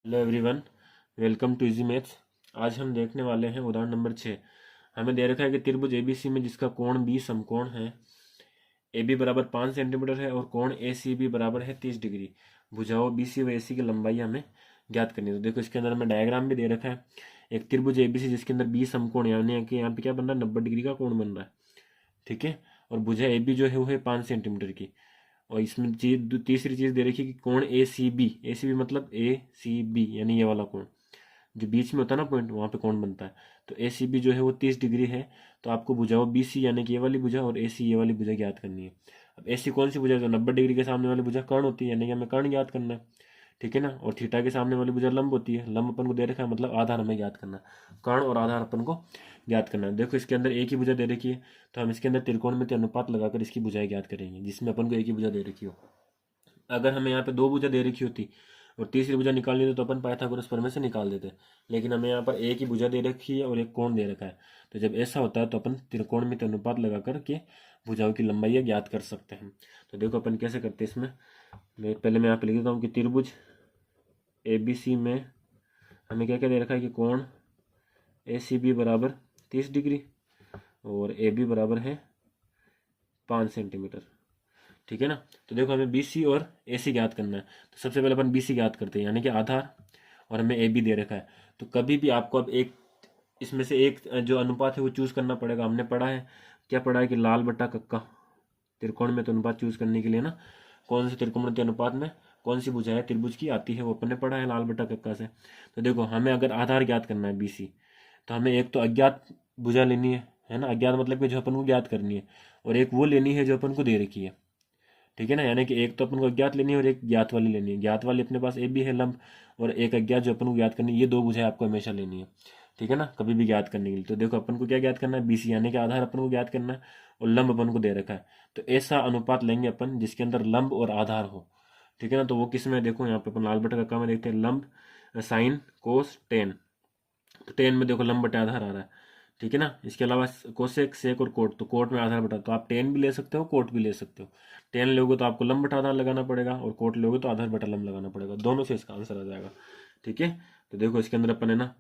Hello everyone, welcome to easy maths. आज हम देखने वाले हैं उदाहरण नंबर 6। हमें दे रखा है कि त्रिभुज एबीसी में जिसका कोण बी समकोण है, ए बी बराबर 5 सेंटीमीटर है और कोण ए सी बी बराबर है 30 डिग्री। भुजाओं बी सी व ए सी की लंबाई हमें ज्ञात करनी है। तो देखो इसके अंदर हमें डायग्राम भी दे रखा है। एक त्रिभुज एबीसी जिसके अंदर बी समकोण यानी कि यहाँ पे क्या बन रहा है, 90 डिग्री का कोण बन रहा है। ठीक है, और भुजा ए बी जो है वो है 5 सेंटीमीटर की। और इसमें तीसरी चीज दे रखी है कि कोण ए सी बी मतलब ए सी बी यानी ये वाला कोण जो बीच में होता है ना पॉइंट, वहां पे कोण बनता है। तो ए सी बी जो है वो 30 डिग्री है। तो आपको भुजाओं बी सी यानी कि ये वाली भुजा और ए सी ये वाली भुजा ज्ञात करनी है। अब ए सी कौन सी भुजा है, तो 90 डिग्री के सामने वाली भुजा कर्ण होती है, यानी कि हमें कर्ण ज्ञात करना है। ठीक है ना, और थीटा के सामने वाली भुजा लंब होती है। लंब अपन को दे रखा है, मतलब आधार हमें ज्ञात करना है। कर्ण और आधार अपन को ज्ञात करना है। देखो इसके अंदर एक ही भुजा दे रखी है, तो हम इसके अंदर त्रिकोण में अनुपात लगाकर इसकी भुजाएं ज्ञात करेंगे जिसमें अपन को एक ही भुजा दे रखी हो। अगर हमें यहाँ पे दो भुजा दे रखी होती और तीसरी भुजा निकालनी थी तो अपन पाइथागोरस प्रमेय से निकाल देते। लेकिन हमें यहाँ पर एक ही भुजा दे रखी है और एक कोण दे रखा है। तो जब ऐसा होता है तो अपन त्रिकोण में अनुपात लगा करके भुजाओं की लंबाई ज्ञात कर सकते हैं। तो देखो अपन कैसे करते हैं इसमें। मैं यहाँ पे लिख देता हूँ कि त्रिभुज ए बी सी में हमें क्या क्या दे रखा है कि कोण ए सी बी बराबर 30 डिग्री और ए बी बराबर है 5 सेंटीमीटर। ठीक है ना। तो देखो हमें बी सी और ए सी ज्ञात करना है। तो सबसे पहले अपन बी सी ज्ञात करते हैं, यानी कि आधार, और हमें ए बी दे रखा है। तो कभी भी आपको अब एक इसमें से एक जो अनुपात है वो चूज करना पड़ेगा। हमने पढ़ा है, क्या पढ़ा है कि लाल बट्टा कक्का त्रिकोण में अनुपात चूज करने के लिए ना, कौन से त्रिकोणमितीय अनुपात में कौन सी भुजा है त्रिभुज की आती है, वो अपन ने पढ़ा है लाल बट्टा कक्का से। तो देखो हमें अगर आधार ज्ञात करना है बी सी, तो हमें एक तो अज्ञात भुजा लेनी है ना, अज्ञात मतलब कि जो अपन को ज्ञात करनी है, और एक वो लेनी है जो अपन को दे रखी है। ठीक है ना, यानी कि एक तो अपन को अज्ञात लेनी है और एक ज्ञात वाली लेनी है। ज्ञात वाली अपने पास ए बी है लंब, और एक अज्ञात जो अपन को ज्ञात करनी है। ये दो भुजाएं आपको हमेशा लेनी है। ठीक है ना, कभी भी ज्ञात करने के लिए। तो देखो अपन को क्या ज्ञात करना है, बी सी यानी कि आधार अपन को ज्ञात करना है, और लंब अपन को दे रखा है। तो ऐसा अनुपात लेंगे अपन जिसके अंदर लंब और आधार हो। ठीक है ना, तो वो किस में, देखो यहाँ पे अपन लाल बटा का काम देखते हैं, लंब साइन कोस टेन। तो टेन में देखो लंब बटे आधार आ रहा है। ठीक है ना, इसके अलावा कोसेक सेक और कोट, तो कोट में आधार बटा, तो आप टेन भी ले सकते हो कोट भी ले सकते हो। टेन लोगे तो आपको लंब बटा आधार लगाना पड़ेगा, और कोट लोगे तो आधार बटा लंब लगाना पड़ेगा। दोनों से इसका आंसर आ जाएगा। ठीक है, तो देखो इसके अंदर अपन है ना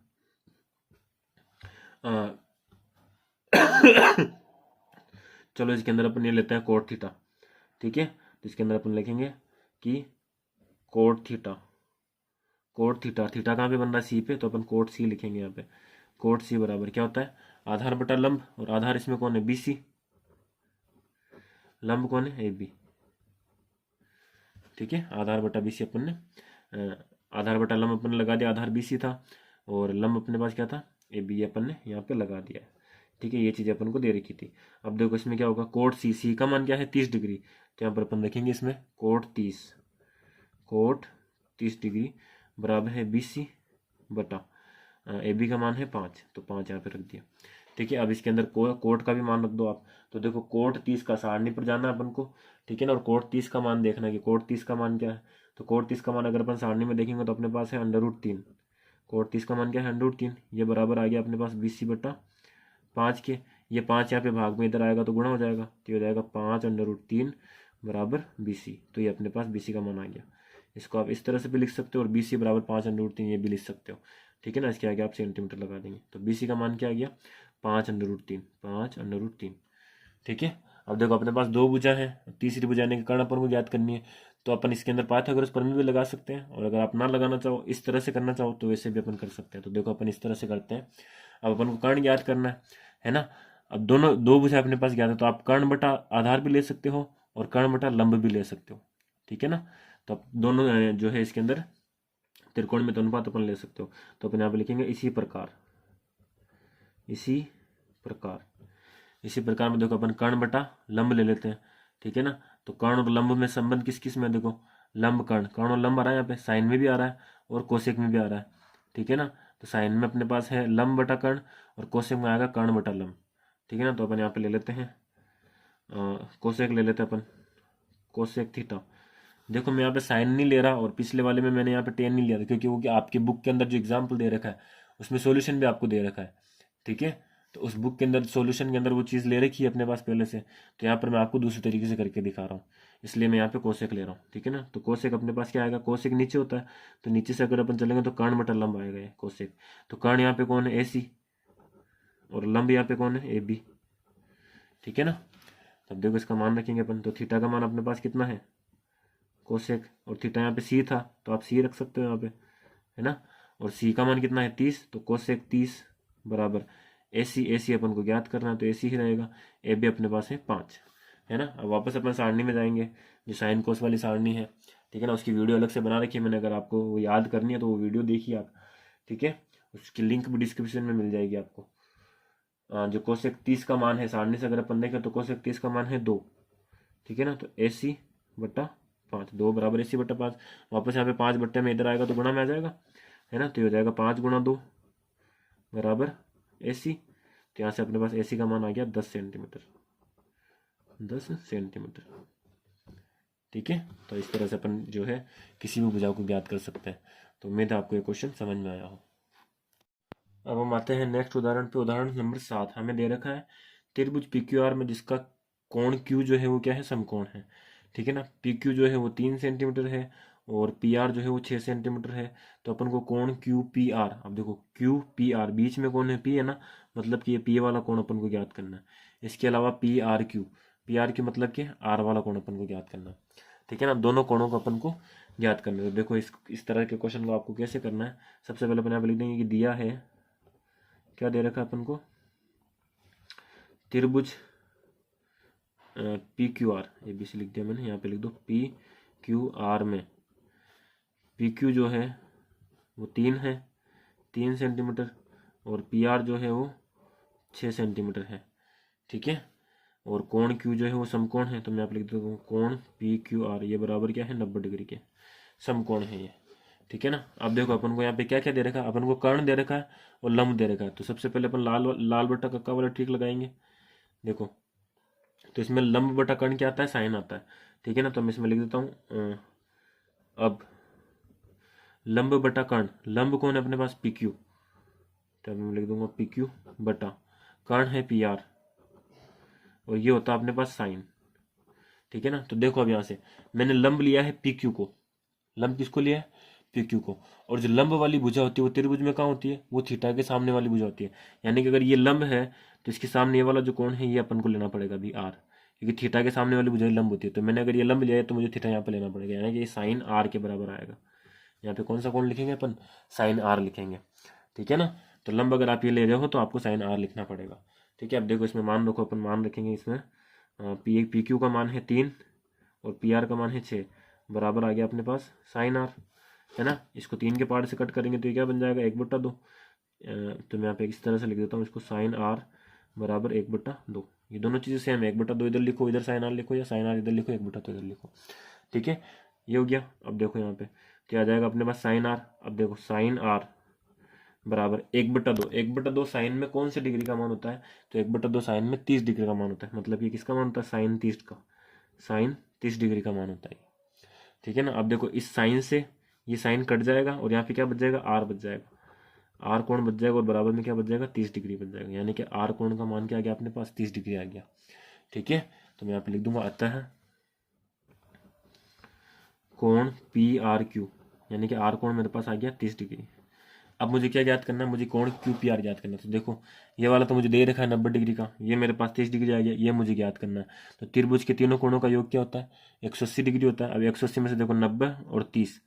आ, चलो इसके अंदर अपन ये लेते हैं कोट थीटा। ठीक है, तो इसके अंदर अपन लिखेंगे कि cot theta. Cot theta, theta कहाँ पे बन रहा है, सी पे, तो अपन कोट सी लिखेंगे यहाँ पे। कोट सी बराबर क्या होता है, आधार बटा लंब, और आधार इसमें कौन है, बी सी। लंब कौन है, ए बी। ठीक है, आधार बटा बी सी अपन ने आधार बटा लंब अपन ने लगा दिया, आधार बी सी था, और लंब अपने पास क्या था, ए बी, अपन ने यहाँ पे लगा दिया। ठीक है, ये चीज़ अपन को दे रखी थी। अब देखो इसमें क्या होगा, कोट सी, सी का मान क्या है 30 डिग्री। तो यहाँ पर अपन रखेंगे इसमें कोट 30, कोट 30 डिग्री बराबर है बी सी बटा ए बी का मान है 5, तो 5 यहाँ पे रख दिया। ठीक है, अब इसके अंदर कोट का भी मान रख दो आप। तो देखो कोट 30 का सारणी पर जाना है अपन को। ठीक है ना, और कोट 30 का मान देखना है कि कोट 30 का मान क्या है। तो कोट 30 का मान अगर अपन सारणी में देखेंगे तो अपने पास है √3। कोट 30 का मान क्या है, √3। ये बराबर आ गया अपने पास 20/5 के। ये 5 यहाँ पे भाग में इधर आएगा तो गुणा हो जाएगा, तो ये हो जाएगा 5/√3 बराबर BC। तो ये अपने पास BC का मान आ गया। इसको आप इस तरह से भी लिख सकते हो, और BC बराबर 5/√3 ये भी लिख सकते हो। ठीक है ना, इसके आगे आप सेंटीमीटर लगा देंगे। तो BC का मान क्या आ गया, 5/√3, 5/√3। ठीक है, अब देखो अपने पास दो भुजा है, तीसरी भुजा यानी कि कर्ण अपन को ज्ञात करनी है। तो अपन इसके अंदर पाइथागोरस प्रमेय भी लगा सकते हैं, और अगर आप ना लगाना चाहो, इस तरह से करना चाहो, तो वैसे भी अपन कर सकते हैं। तो देखो अपन इस तरह से करते हैं। अब अपन को कर्ण ज्ञात करना है ना। अब दोनों दो भुजा अपने पास ज्ञात है, तो आप कर्ण बटा आधार भी ले सकते हो और कर्ण बटा लंब भी ले सकते हो। ठीक है ना, तो अब दोनों जो है इसके अंदर त्रिकोण में अनुपात अपन ले सकते हो। तो अपन यहाँ पे लिखेंगे इसी प्रकार, इसी प्रकार। इसी प्रकार में देखो अपन कर्ण बटा लंब ले लेते हैं। ठीक है ना, तो कर्ण और लंब में संबंध किस किस में है, देखो लंब कर्ण, कर्ण और लंब आ रहा है यहाँ पे, साइन में भी आ रहा है और कोसेक में भी आ रहा है। ठीक है ना, तो साइन में अपने पास है लंब बटा कर्ण, और कोसेक में आएगा कर्ण बटा लंब। ठीक है ना, तो अपन यहाँ पे ले लेते हैं कोसेक ले लेते हैं अपन, कोसेक थीटा। देखो मैं यहाँ पे साइन नहीं ले रहा, और पिछले वाले में मैंने यहाँ पे टेन नहीं लिया था, क्योंकि वो आपके बुक के अंदर जो एग्जाम्पल दे रखा है उसमें सॉल्यूशन भी आपको दे रखा है। ठीक है, तो उस बुक के अंदर सॉल्यूशन के अंदर वो चीज़ ले रखी है अपने पास पहले से, तो यहाँ पर मैं आपको दूसरे तरीके से करके दिखा रहा हूँ, इसलिए मैं यहाँ पे कोसेक ले रहा हूँ। ठीक है ना, तो कोसेक अपने पास क्या आएगा, कोसेक नीचे होता है, तो नीचे से अगर अपन चलेंगे तो कर्ण बटा लंब आएगा ये कोसेक। तो कर्ण यहाँ पे कौन है, ए सी, और लंब यहाँ पे कौन है, ए बी। ठीक है ना, तब देखो इसका मान रखेंगे अपन, तो थीटा का मान अपने पास कितना है, कोसेक, और थीटा यहाँ पे सी था तो आप सी रख सकते हो यहाँ पे, है ना। और सी का मान कितना है 30, तो कोसेक 30 बराबर ए सी अपन को ज्ञात करना है, तो ए सी ही रहेगा। ए बी अपने पास है 5, है ना। अब वापस अपन सारणी में जाएंगे, जो साइन कोस वाली सारणी है, ठीक है ना, उसकी वीडियो अलग से बना रखी है मैंने, अगर आपको वो याद करनी है तो वो वीडियो देखिए आप, ठीक है, उसकी लिंक भी डिस्क्रिप्शन में मिल जाएगी आपको। जो कोसेक 30 का मान है सारणी से अगर अपन देखें तो कोसेक 30 का मान है 2, ठीक है ना, तो ए सी बट्टा 5, 2 बराबर ए सी बट्टा 5। वापस यहाँ पे 5 बट्टे में इधर आएगा तो गुणा में आ जाएगा, है ना, तो ये हो जाएगा 5 गुणा 2 बराबर ए सी। तो यहाँ से अपने पास ए सी का मान आ गया 10 सेंटीमीटर, 10 सेंटीमीटर। ठीक है, तो इस तरह से अपन जो है किसी भी भुजा को ज्ञात कर सकते हैं। तो उम्मीद है आपको ये क्वेश्चन समझ में आया हो। अब हम आते हैं नेक्स्ट उदाहरण पे। उदाहरण नंबर 7 हमें दे रखा है त्रिभुज पी क्यू आर में जिसका कोण क्यू जो है वो क्या है, समकोण है। ठीक है ना, पी क्यू जो है वो 3 सेंटीमीटर है और पी आर जो है वो 6 सेंटीमीटर है। तो अपन को कोण क्यू पी आर, अब देखो क्यू पी आर, बीच में कौन है, पी है ना, मतलब कि ये पी वाला कोण अपन को ज्ञात करना है। इसके अलावा P R Q, P R की मतलब कि आर वाला कोण अपन को ज्ञात करना है। ठीक है ना, दोनों कोणों को अपन को ज्ञात करना है। तो देखो इस तरह के क्वेश्चन को आपको कैसे करना है, सबसे पहले अपन यहाँ पे लिख देंगे कि दिया है, क्या दे रखा है अपन को, त्रिभुज P Q R, A B C लिख दिया मैंने, यहाँ पे लिख दो पी क्यू आर में पी क्यू जो है वो 3 है, 3 सेंटीमीटर, और पी आर जो है वो 6 सेंटीमीटर है। ठीक है, और कोण क्यू जो है वो समकोण है, तो मैं आप लिख देता हूँ कोण पी क्यू आर ये बराबर क्या है, 90 डिग्री के समकोण है ये। ठीक है ना, अब देखो अपन को यहाँ पे क्या क्या दे रखा है, अपन को कर्ण दे रखा है और लंब दे रखा है। तो सबसे पहले अपन लाल बट्टा कक्का वाला ट्रिक लगाएंगे। देखो, तो इसमें लंब बटा कर्ण क्या आता है, साइन आता है। ठीक है ना, तो मैं इसमें लिख देता हूँ अब लंब बटा कर्ण, लंब कौन है अपने पास, पी क्यू, तो मैं लिख दूंगा पी क्यू बटा कर्ण है पी आर, और ये होता है अपने पास साइन। ठीक है ना, तो देखो अब यहाँ से मैंने लंब लिया है पी क्यू को, लंब किसको लिया है, पी क्यू को, और जो लंब वाली भुजा होती है वो त्रिभुज में कहाँ होती है, वो थीटा के सामने वाली भुजा होती है। यानी कि अगर ये लंब है तो इसके सामने ये वाला जो कोण है ये अपन को लेना पड़ेगा अभी आर, क्योंकि थीटा के सामने वाली भुजा लंब होती है। तो मैंने अगर ये लंब लिया है तो मुझे थीटा यहाँ पे लेना पड़ेगा, यानी कि ये साइन आर के बराबर आएगा। यहाँ पे कौन सा कोण लिखेंगे अपन, साइन आर लिखेंगे। ठीक है ना, तो लंब अगर आप ये ले रहे हो तो आपको साइन आर लिखना पड़ेगा। ठीक है, अब देखो इसमें मान रखो, अपन मान रखेंगे इसमें पी क्यू का मान है 3 और पी आर का मान है 6, बराबर आ गया अपने पास साइन आर, है ना। इसको 3 के पार्ट से कट करेंगे तो ये क्या बन जाएगा, 1/2। तो मैं यहाँ पे इस तरह से लिख देता हूँ इसको, साइन आर बराबर 1/2। ये दोनों चीज़ें सेम है, 1/2 इधर लिखो, इधर साइन आर लिखो, या साइन आर इधर लिखो, 1/2 इधर लिखो। ठीक है, ये हो गया। अब देखो यहाँ पे क्या आ जाएगा अपने पास, साइन आर। अब देखो साइन आर बराबर 1/2, 1/2 साइन में कौन से डिग्री का मान होता है, तो 1/2 साइन में 30 डिग्री का मान होता है। मतलब ये किसका मान होता है, साइन 30 का, साइन 30 डिग्री का मान होता है। ठीक है ना, अब देखो इस साइन से ये साइन कट जाएगा और यहाँ पे क्या बच जाएगा, आर बच जाएगा, आर कोण बच जाएगा, और बराबर में क्या बच जाएगा, 30 डिग्री बच जाएगा। यानी कि आर कोण का मान क्या आ गया अपने पास, 30 डिग्री आ गया। ठीक है, तो मैं यहाँ पे लिख दूंगा अतः कोण पी आर क्यू, यानी कि आर कोण मेरे पास आ गया 30 डिग्री। अब मुझे क्या ज्ञात करना है, मुझे कोण क्यू पी आर ज्ञात करना है। तो देखो ये वाला तो मुझे दे रखा है 90 डिग्री का, ये मेरे पास 30 डिग्री आ गया, ये मुझे ज्ञात करना है। तो त्रिभुज के तीनों कोणों का योग क्या होता है, 180 डिग्री होता है। अब 180 में से देखो 90 और 30,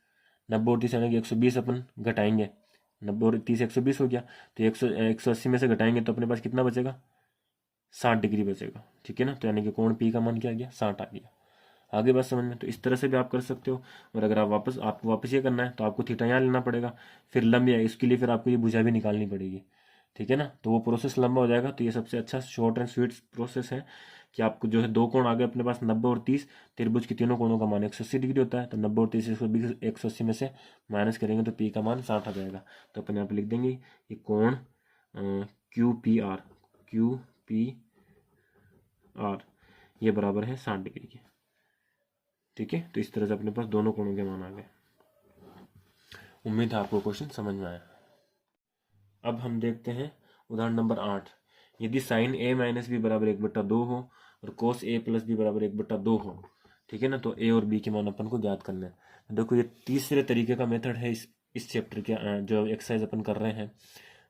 90 और 30 यानी कि 120 अपन घटाएंगे, 90 और 30 120 हो गया। तो 180 में से घटाएंगे तो अपने पास कितना बचेगा, 60 डिग्री बचेगा। ठीक है ना, तो यानी कि कोण पी का मान क्या आ गया, 60 आ गया। आगे बात समझ में, तो इस तरह से भी आप कर सकते हो। और अगर आपको वापस ये करना है तो आपको थीटा यहाँ लेना पड़ेगा, फिर लंब है, इसके लिए फिर आपको ये भुजा भी निकालनी पड़ेगी। ठीक है ना, तो वो प्रोसेस लंबा हो जाएगा। तो ये सबसे अच्छा शॉर्ट एंड स्वीट प्रोसेस है कि आपको जो है दो कोण आ गए अपने पास, 90 और 30, त्रिभुज के तीनों कोणों का मान 180 डिग्री होता है। तो 90 और 30 180 में से माइनस करेंगे तो पी का मान 60 आ जाएगा। तो अपन यहाँ पे लिख देंगे ये कोण क्यू पी आर ये बराबर है 60 डिग्री के। ठीक है, तो इस तरह से अपने पास दोनों कोणों के मान आ गए। उम्मीद है आपको क्वेश्चन समझ में आया। अब हम देखते हैं उदाहरण नंबर 8। यदि साइन ए माइनस बी बराबर 1/2 हो और कोस ए प्लस बी बराबर 1/2 हो, ठीक है ना, तो ए और बी के मान अपन को ज्ञात करना है। देखो ये तीसरे तरीके का मेथड है इस चैप्टर के जो एक्सरसाइज अपन कर रहे हैं,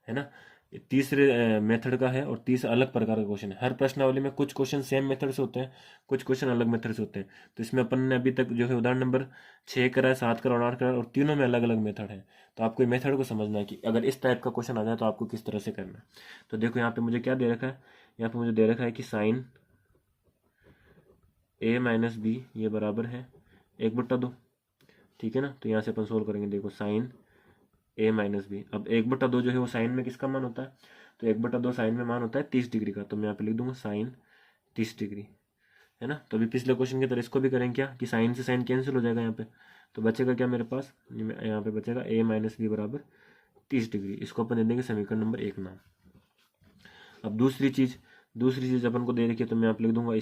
है ना, ये तीसरे मेथड का है और 30 अलग प्रकार का क्वेश्चन है। हर प्रश्नावली में कुछ क्वेश्चन सेम मेथड से होते हैं, कुछ क्वेश्चन अलग मेथड से होते हैं। तो इसमें अपन ने अभी तक जो है उदाहरण नंबर 6 करा है, 7 करा, 8 करा, और तीनों में अलग अलग मेथड है। तो आपको ये मेथड को समझना है कि अगर इस टाइप का क्वेश्चन आ जाए तो आपको किस तरह से करना है। तो देखो यहाँ पे मुझे क्या दे रखा है, यहाँ पे मुझे दे रखा है कि साइन ए माइनस बी ये बराबर है 1/2, ठीक है ना। तो यहाँ से अपन सोल्व करेंगे। देखो साइन ए माइनस बी, अब 1/2 जो है वो साइन में किसका मान होता है, तो 1/2 साइन में मान होता है 30 डिग्री का। तो मैं यहाँ पे लिख दूंगा साइन 30 डिग्री, है ना। तो अभी पिछले क्वेश्चन की तरह इसको भी करेंगे क्या कि साइन से साइन कैंसिल हो जाएगा यहाँ पे, तो बचेगा क्या मेरे पास, यहाँ पे बचेगा ए माइनस बी बराबर 30 डिग्री। इसको अपन दे देंगे समीकरण नंबर 1 नाम। अब दूसरी चीज अपन को दे रखी है, तो मैं यहाँ पे लिख दूंगा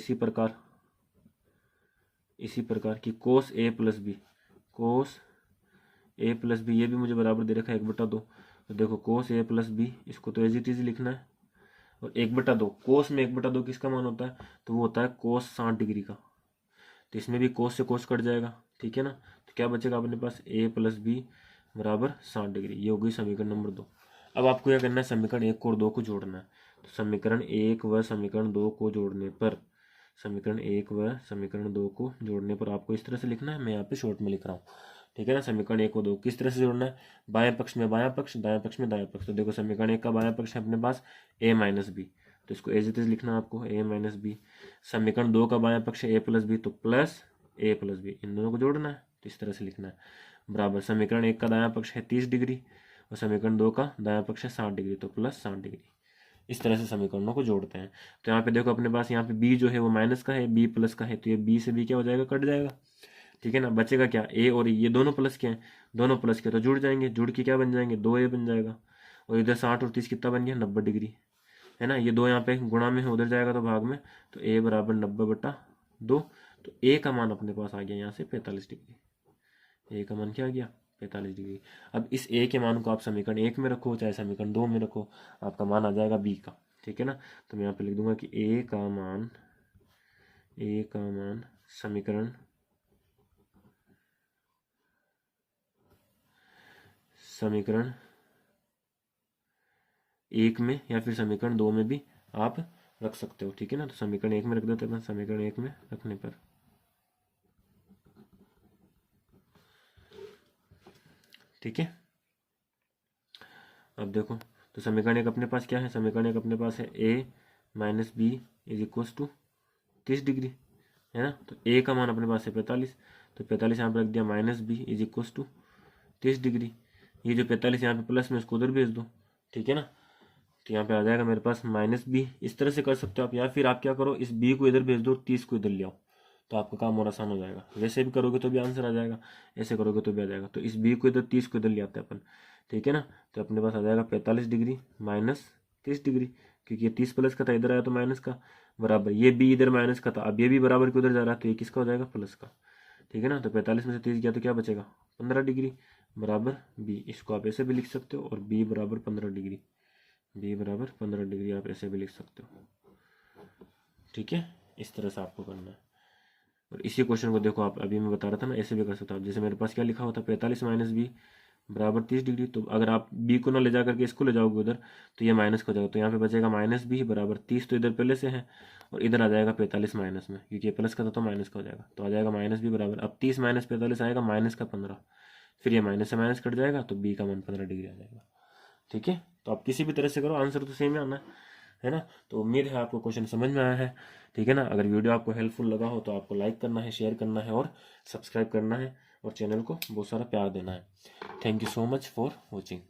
इसी प्रकार की कोस ए प्लस बी, कोस ए प्लस बी ये भी मुझे बराबर दे रखा है 1/2। तो देखो कोस ए प्लस बी इसको तो एज इट इज लिखना है, और 1/2 कोस में 1/2 किसका मान होता है, तो वो होता है कोस 60 डिग्री का। तो इसमें भी कोस से कोस कट जाएगा, ठीक है ना। तो क्या बचेगा अपने पास ए प्लस बी बराबर 60 डिग्री। ये हो गई समीकरण नंबर 2। अब आपको क्या करना है, समीकरण 1 और 2 को जोड़ना है। तो समीकरण 1 व समीकरण 2 को जोड़ने पर, समीकरण 1 व समीकरण 2 को जोड़ने पर आपको इस तरह से लिखना है। मैं यहाँ पे शॉर्ट में लिख रहा हूँ, ठीक है ना। समीकरण 1 और 2 किस तरह से जोड़ना है, बाएं पक्ष में बायां पक्ष, दाएं पक्ष में दायां पक्ष। तो देखो समीकरण 1 का बायां पक्ष है अपने पास ए माइनस बी, तो इसको एज इट इज लिखना है आपको ए माइनस बी। समीकरण 2 का बायां पक्ष है ए प्लस बी, तो प्लस ए प्लस बी, इन दोनों को जोड़ना है, तो इस तरह से लिखना है। बराबर समीकरण 1 का दायां पक्ष है 30 डिग्री और समीकरण 2 का दायां पक्ष है 60 डिग्री, तो प्लस 60 डिग्री। इस तरह से समीकरणों को जोड़ते हैं। तो यहाँ पे देखो अपने पास यहाँ पे बी जो है वो माइनस का है, बी प्लस का है, तो ये बी से बी क्या हो जाएगा, कट जाएगा, ठीक है ना। बचेगा क्या, ए और ये दोनों प्लस के हैं, दोनों प्लस के तो जुड़ जाएंगे, जुड़ के क्या बन जाएंगे, 2a बन जाएगा। और इधर 60 और 30 कितना बन गया, 90 डिग्री, है ना। ये 2 यहाँ पे गुणा में है, उधर जाएगा तो भाग में, तो a बराबर 90/2। तो a का मान अपने पास आ गया यहाँ से 45 डिग्री। a का मान क्या आ गया, 45 डिग्री। अब इस a के मान को आप समीकरण 1 में रखो चाहे समीकरण 2 में रखो, आपका मान आ जाएगा b का, ठीक है ना। तो मैं यहाँ पे लिख दूंगा कि a का मान समीकरण 1 में या फिर समीकरण 2 में भी आप रख सकते हो, ठीक है ना। तो समीकरण 1 में रख देते हैं, समीकरण 1 में रखने पर, ठीक है। अब देखो तो समीकरण 1 अपने पास क्या है, समीकरण 1 अपने पास है a minus B is equal to 30 degree, है ना। तो a का मान अपने पास है 45, तो 45 यहाँ पर रख दिया, minus B is equal to 30 degree. ये जो 45 यहाँ पे प्लस में इसको उधर भेज दो, ठीक है ना। तो यहाँ पे आ जाएगा मेरे पास माइनस बी। इस तरह से कर सकते हो आप, या फिर आप क्या करो, इस बी को इधर भेज दो, 30 को इधर ले आओ, तो आपका काम और आसान हो जाएगा। वैसे भी करोगे तो भी आंसर आ जाएगा, ऐसे करोगे तो भी आ जाएगा। तो इस बी को इधर 30 को इधर ले आते हैं अपन, ठीक है ना। तो अपने पास आ जाएगा 45 डिग्री माइनस 30 डिग्री, क्योंकि ये 30 प्लस का था, इधर आया तो माइनस का, बराबर ये बी इधर माइनस का था, अब ये भी बराबर के उधर जा रहा है, तो ये किसका हो जाएगा, प्लस का, ठीक है ना। तो 45 में से 30 गया तो क्या बचेगा, 15 डिग्री बराबर बी। इसको आप ऐसे भी लिख सकते हो, और बी बराबर 15 डिग्री, बी बराबर 15 डिग्री आप ऐसे भी लिख सकते हो, ठीक है। इस तरह से आपको करना है। और इसी क्वेश्चन को देखो आप, अभी मैं बता रहा था ना, ऐसे भी कर सकते हो आप। जैसे मेरे पास क्या लिखा हुआ था, 45 माइनस बी बराबर 30 डिग्री। तो अगर आप बी को ना ले जा करके इसको ले जाओगे उधर, तो ये माइनस हो जाएगा, तो यहाँ पे बचेगा माइनस बी बराबर 30, तो इधर पहले से है, और इधर आ जाएगा 45 माइनस में, क्योंकि ये प्लस का था तो माइनस का हो जाएगा, तो आ जाएगा माइनस बी बराबर, अब 30 माइनस 45 आएगा माइनस का 15, फिर ये माइनस से माइनस कट जाएगा, तो बी का मान 15 डिग्री आ जाएगा, ठीक है। तो आप किसी भी तरह से करो, आंसर तो सेम ही आना है ना। तो उम्मीद है आपको क्वेश्चन समझ में आया है, ठीक है ना। अगर वीडियो आपको हेल्पफुल लगा हो तो आपको लाइक करना है, शेयर करना है और सब्सक्राइब करना है, और चैनल को बहुत सारा प्यार देना है। Thank you so much for watching.